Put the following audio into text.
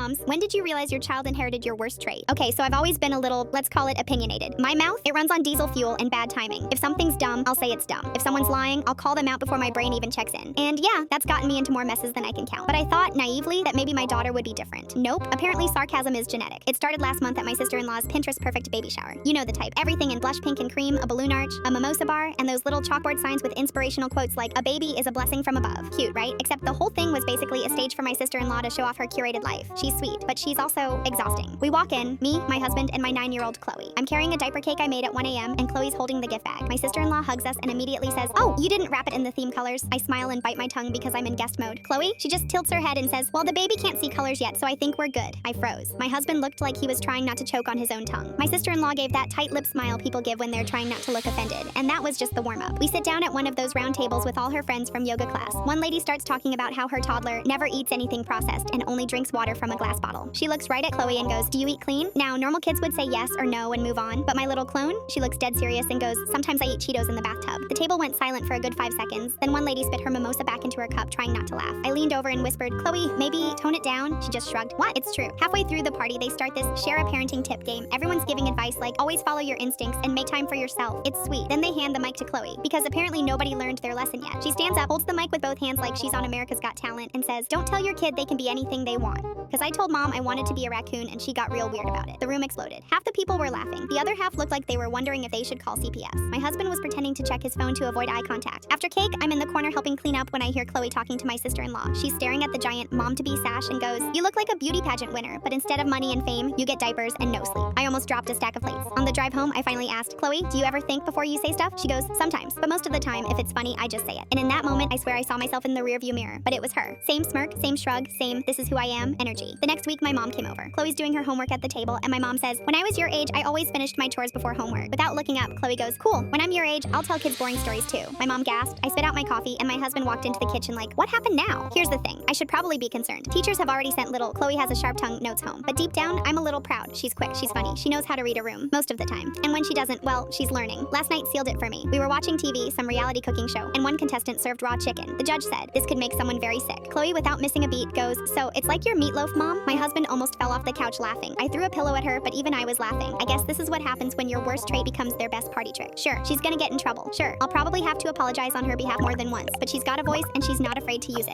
moms. When did you realize your child inherited your worst trait? Okay, so I've always been a little, let's call it opinionated. My mouth, it runs on diesel fuel and bad timing. If something's dumb, I'll say it's dumb. If someone's lying, I'll call them out before my brain even checks in. And yeah, that's gotten me into more messes than I can count. But I thought, naively, that maybe my daughter would be different. Nope, apparently sarcasm is genetic. It started last month at my sister-in-law's Pinterest perfect baby shower. You know the type. Everything in blush pink and cream, a balloon arch, a mimosa bar, and those little chalkboard signs with inspirational quotes like, "A baby is a blessing from above." Cute, right? Except the whole thing was basically a stage for my sister-in-law to show off her curated life. She's sweet, but she's also exhausting. We walk in, me, my husband, and my 9-year-old Chloe. I'm carrying a diaper cake I made at 1 a.m., and Chloe's holding the gift bag. My sister-in-law hugs us and immediately says, "Oh, you didn't wrap it in the theme colors." I smile and bite my tongue because I'm in guest mode. Chloe? She just tilts her head and says, "Well, the baby can't see colors yet, so I think we're good." I froze. My husband looked like he was trying not to choke on his own tongue. My sister-in-law gave that tight lip smile people give when they're trying not to look offended, and that was just the warm-up. We sit down at one of those round tables with all her friends from yoga class. One lady starts talking about how her toddler never eats anything processed and only drinks water from a glass bottle. She looks right at Chloe and goes, "Do you eat clean?" Now, normal kids would say yes or no and move on, but my little clone, she looks dead serious and goes, "Sometimes I eat Cheetos in the bathtub." The table went silent for a good 5 seconds. Then one lady spit her mimosa back into her cup, trying not to laugh. I leaned over and whispered, "Chloe, maybe tone it down." She just shrugged. What? It's true. Halfway through the party, they start this share a parenting tip game. Everyone's giving advice like, always follow your instincts and make time for yourself. It's sweet. Then they hand the mic to Chloe, because apparently nobody learned their lesson yet. She stands up, holds the mic with both hands like she's on America's Got Talent, and says, "Don't tell your kid they can be anything they want." Because I told mom I wanted to be a raccoon and she got real weird about it. The room exploded. Half the people were laughing. The other half looked like they were wondering if they should call CPS. My husband was pretending to check his phone to avoid eye contact. After cake, I'm in the corner helping clean up when I hear Chloe talking to my sister-in-law. She's staring at the giant mom-to-be sash and goes, "You look like a beauty pageant winner, but instead of money and fame, you get diapers and no sleep." I almost dropped a stack of plates. On the drive home, I finally asked, "Chloe, do you ever think before you say stuff?" She goes, "Sometimes, but most of the time, if it's funny, I just say it." And in that moment, I swear I saw myself in the rearview mirror, but it was her. Same smirk, same shrug, same "this is who I am" energy. The next week, my mom came over. Chloe's doing her homework at the table, and my mom says, "When I was your age, I always finished my chores before homework." Without looking up, Chloe goes, "Cool, when I'm your age, I'll tell kids boring stories too." My mom gasped, I spit out my coffee, and my husband walked into the kitchen like, "What happened now?" Here's the thing, I should probably be concerned. Teachers have already sent little "Chloe has a sharp tongue" notes home, but deep down, I'm a little proud. She's quick, she's funny, she knows how to read a room, most of the time. And when she doesn't, well, she's learning. Last night sealed it for me. We were watching TV, some reality cooking show, and one contestant served raw chicken. The judge said, "This could make someone very sick." Chloe, without missing a beat, goes, "So, it's like your meatloaf, Mom?" My husband almost fell off the couch laughing. I threw a pillow at her, but even I was laughing. I guess this is what happens when your worst trait becomes their best party trick. Sure, she's gonna get in trouble. Sure, I'll probably have to apologize on her behalf more than once, but she's got a voice and she's not afraid to use it.